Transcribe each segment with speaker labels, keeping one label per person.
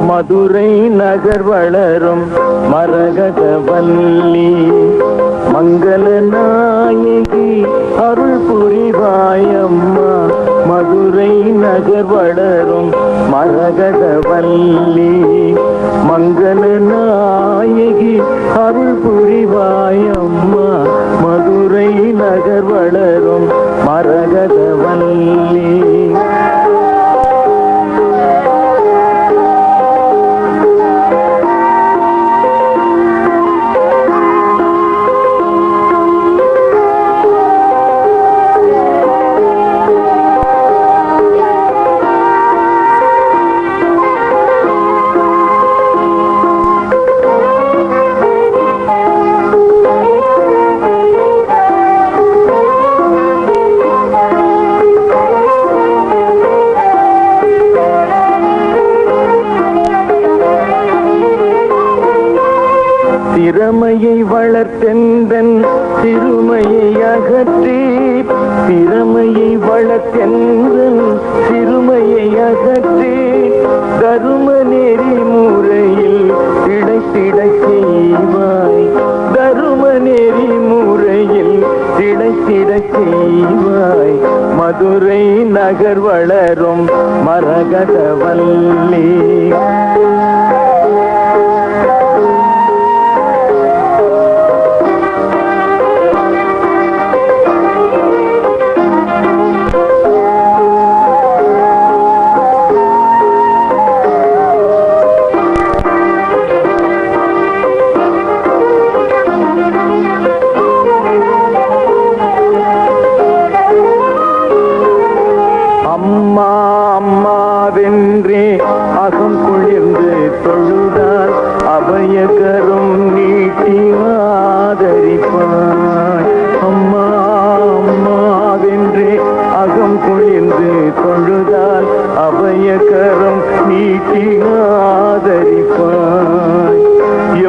Speaker 1: மதுரை நகர் வளரும் மரகதவல்லி மங்கள நாயகி அருள் புரிவாயம்மா. மதுரை நகர் வளரும் மரகதவல்லி மங்கள நாயகி அருள் புரிவாயம்மா. மதுரை நகர் வளரும் மரகதவல்லி. திறமையை வளர்த்தெந்தன் சிறுமையை அகற்றி, திறமையை வளர்த்தெந்தன் சிறுமையை அகற்றி, தரும நெறி முறையில் கிடைத்திடச் செய்வாய். தரும நெறி முறையில் கிடைத்திடச் செய்வாய். மதுரை நகர் வளரும் மரகதவல்லி. அம்மா அம்மாவென்றே அகம் குளிர்ந்து தொழுதால் அபயகரும் நீட்டி ஆதரிப்பாய். அம்மா அம்மாவென்றே அகம் குளிர்ந்து தொழுதால் அபயகரும் நீட்டி ஆதரிப்பாய்.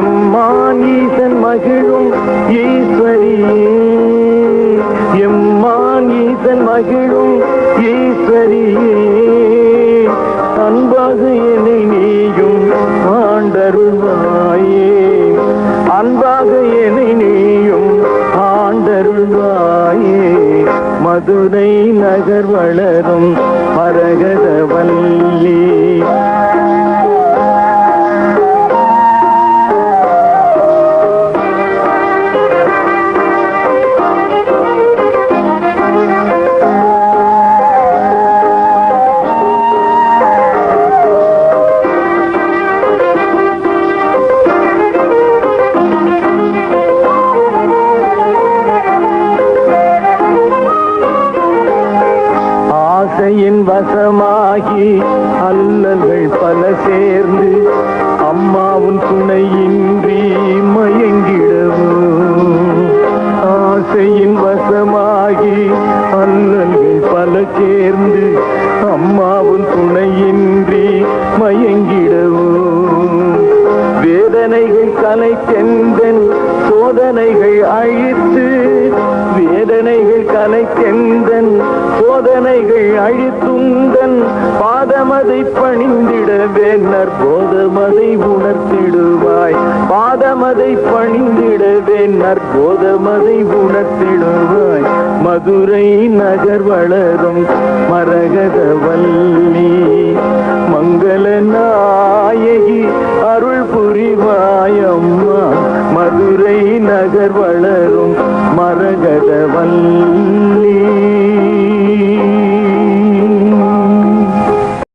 Speaker 1: எம்மான் ஈசன் மகிழும் ஈஸ்வரியே, எம்மான் ஈசன் மகிழும் ஈஸ்வரியே, அன்பாக என்னை நீயும் ஆண்டருள்வாயே. அன்பாக என்னை நீயும் ஆண்டருள்வாயே. மதுரை நகர் வளரும் மரகதவல்லி. ஆசையின் வசமாகி அல்லல்கள் பல சேர்ந்து அம்மாவும் துணையின்றி மயங்கிடவும். ஆசையின் வசமாகி அல்லல்கள் பல சேர்ந்து அம்மாவும் துணையின்றி மயங்கிடவும். வேதனைகள் கலைத்தெந்தன் சோதனைகள் அழித்து, வேதனைகள் கலைத்தெந்தன் சோதனைகள் அழித்துந்தன் பாதமதை பணிந்திடவே நற்போதமதை உணர்த்திடுவாய். பாதமதை பணிந்திடவே நற்போதமதை உணர்த்திடுவாய். மதுரை நகர் வளரும் மரகதவல்லி மங்கள நாயகி அருள் புரிவாய.